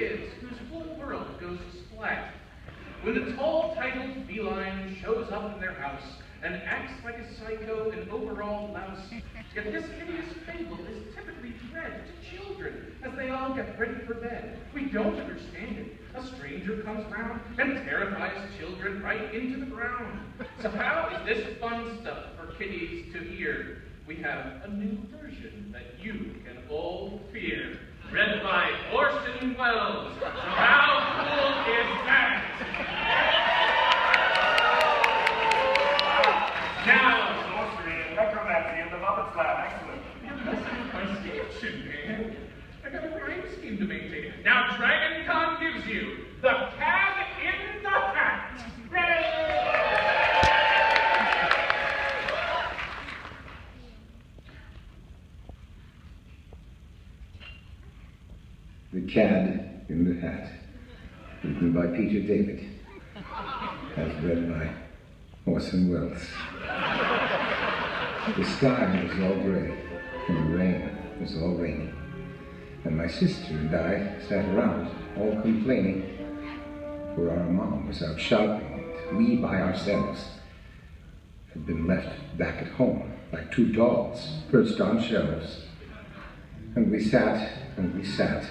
kids whose whole world goes splat. When the tall, titled feline shows up in their house and acts like a psycho and overall louse, yet this hideous fable is typically read to children as they all get ready for bed. We don't understand it. A stranger comes round and terrifies children right into the ground. So how is this fun stuff for kiddies to hear? We have a new version that you can all fear. Read by Orson Welles. So how cool is that? Now, sorcery and necromancy in the Muppets Lab. Excellent. You're messing with my station, man. I got a rhyme scheme to maintain. Now, Dragon Con gives you the Cad in the Hat. The Cad in the Hat, written by Peter David, as read by Orson Welles. The sky was all gray, and the rain was all rainy, and my sister and I sat around, all complaining, for our mom was out shopping, and we by ourselves had been left back at home, like two dolls perched on shelves. And we sat, and we sat,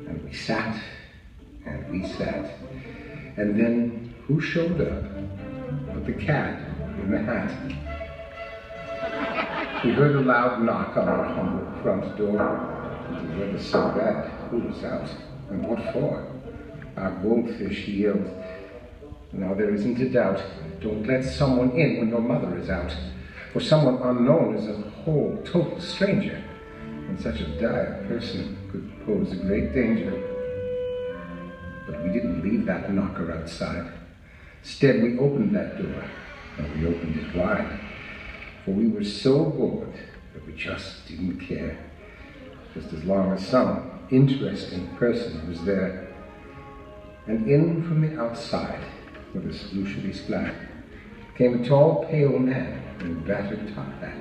and we sat, and we sat. And then who showed up but the Cad in the Hat? We heard a loud knock on our humble front door. The weather so bad, who was out, and what for? Our goldfish, he yelled. Now there isn't a doubt. Don't let someone in when your mother is out. For someone unknown is a whole, total stranger. And such a dire person could pose a great danger. But we didn't leave that knocker outside. Instead, we opened that door, and we opened it wide. For we were so bored that we just didn't care. Just as long as some interesting person was there. And in from the outside, with a solution splat, came a tall, pale man in a battered top hat.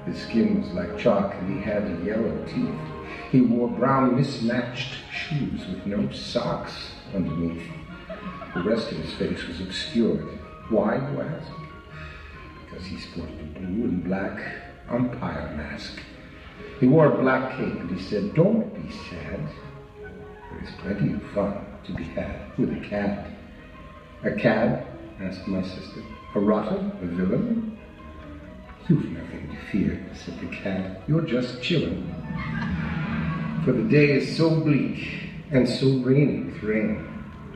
His skin was like chalk, and he had yellow teeth. He wore brown, mismatched shoes with no socks underneath. The rest of his face was obscured. Why, you ask? Because he sported a blue and black umpire mask. He wore a black cape, and he said, "Don't be sad. There is plenty of fun to be had with a cad." "A cad?" asked my sister. "A rotter? A villain?" "You've nothing to fear," said the Cad. "You're just chillin'. For the day is so bleak and so rainy with rain.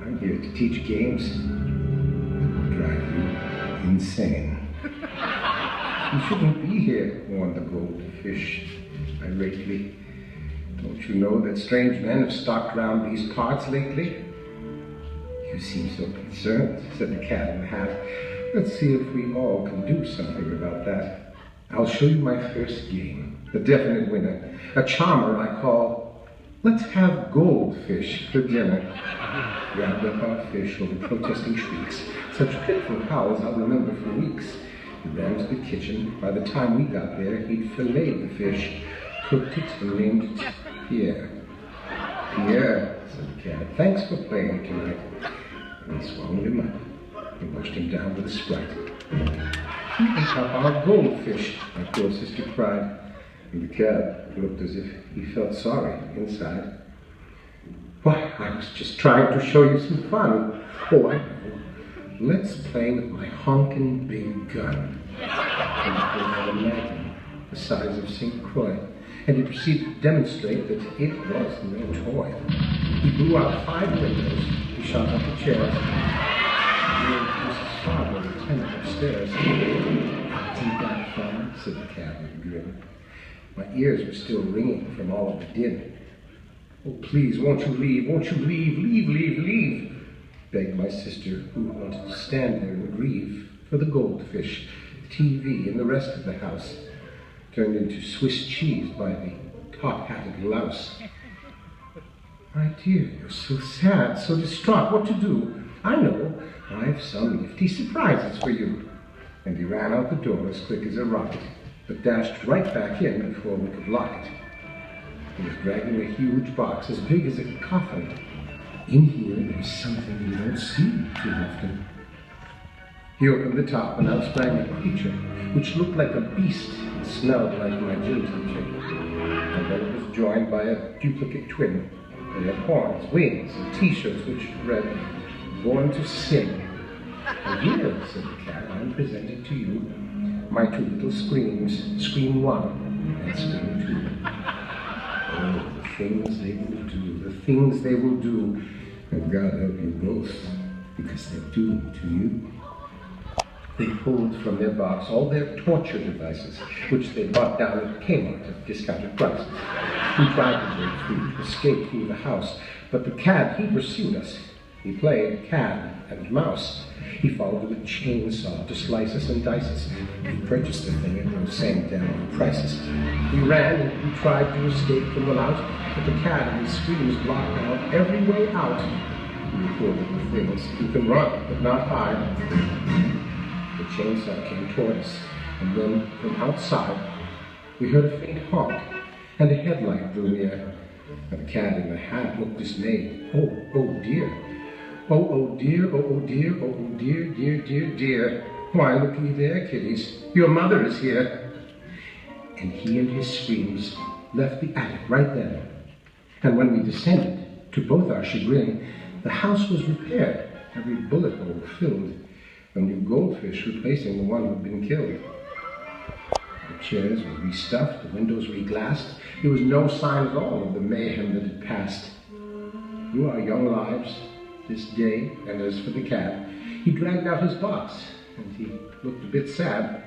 I'm here to teach games that will drive you insane." "You shouldn't be here," warned the goldfish irately. "Don't you know that strange men have stalked round these parts lately?" "You seem so concerned," said the Cat in the Hat. "Let's see if we all can do something about that. I'll show you my first game, the definite winner, a charmer I call, 'Let's have goldfish for dinner.'" Grabbed up our fish over protesting shrieks, such pitiful howls I'll remember for weeks. He ran to the kitchen. By the time we got there, he'd filleted the fish, cooked it, and named it Pierre. "Pierre," said the Cat, "thanks for playing tonight." And he swallowed him up and washed him down with a Sprite. "He ate up our goldfish," my poor sister cried, and the Cat looked as if he felt sorry inside. "Why, I was just trying to show you some fun." "Oh, I know. Let's play with my honkin' big gun." And he pulled out a magnum the size of St. Croix, and he proceeded to demonstrate that it was no toy. He blew out 5 windows, he shot up the chairs, and Mrs. Farber, the tenant upstairs. "Isn't that fun?" said the Cat with a grin. My ears were still ringing from all of the din. "Oh, please, won't you leave? Won't you leave? Leave, leave, leave!" begged my sister, who wanted to stand there and grieve for the goldfish, the TV, and the rest of the house, turned into Swiss cheese by the top-hatted louse. "My dear, you're so sad, so distraught. What to do? I know. I've some nifty surprises for you." And he ran out the door as quick as a rocket, but dashed right back in before we could lock it. He was dragging a huge box as big as a coffin. In here, there's something you don't see too often. He opened the top, and out sprang a creature, which looked like a beast and smelled like my gin teacher. And then it was joined by a duplicate twin. They had horns, wings, and t-shirts which read, "Born to Sin." "And here," said the cat, "I'm presenting to you my two little screams, Scream 1 and Scream 2. Oh, the things they will do, the things they will do. And God help you both, because they're doomed to you." They pulled from their box all their torture devices, which they bought down at Kmart at discounted prices. We tried to break free, to escape through the house, but the cad, he pursued us. He played cat and mouse. He followed with a chainsaw to slice us and dice us. He purchased the thing at those same damn prices. We ran and we tried to escape from the lout, but the cat and his screams blocked out every way out. We poor little things. You can run, but not hide. The chainsaw came toward us, and then from outside we heard a faint honk, and a headlight drew near. And the cat in the hat looked dismayed. "Oh, oh dear. Oh, oh dear, oh, oh dear, oh, oh dear, dear, dear, dear. Why, looky there, kiddies. Your mother is here." And he and his screams left the attic right then. And when we descended, to both our chagrin, the house was repaired, every bullet hole filled, a new goldfish replacing the one who'd been killed. The chairs were restuffed, the windows reglassed. There was no sign at all of the mayhem that had passed. Through our young lives, this day, and as for the cat, he dragged out his box, and he looked a bit sad.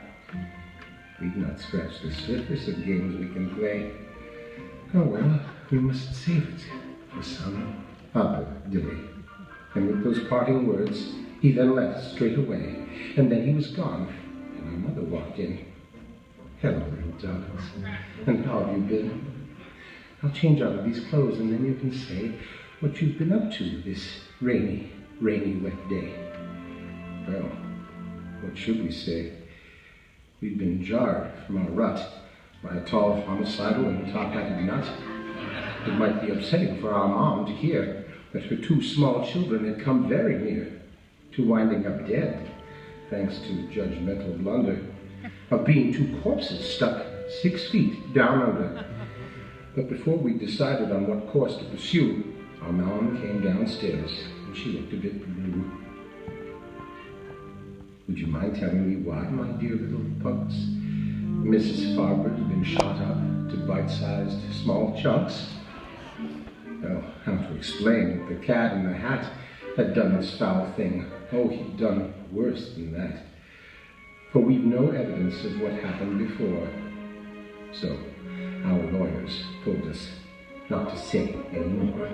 We'd not scratched the surface of games we can play. Oh well, we must save it for some other day. And with those parting words, he then left straight away, and then he was gone, and our mother walked in. "Hello, little darlings, and how have you been? I'll change out of these clothes, and then you can say what you've been up to this rainy, wet day." Well, what should we say? We'd been jarred from our rut by a tall, homicidal, and top-hatted nut. It might be upsetting for our mom to hear that her two small children had come very near to winding up dead, thanks to judgmental blunder, of being two corpses stuck 6 feet down under. But before we decided on what course to pursue, our mom came downstairs, and she looked a bit blue. "Would you mind telling me why, my dear little pugs? Mrs. Farber has been shot up to bite-sized small chunks." Well, how to explain that the cat in the hat had done this foul thing? Oh, he'd done worse than that. For we've no evidence of what happened before. So, our lawyers told us not to say anymore.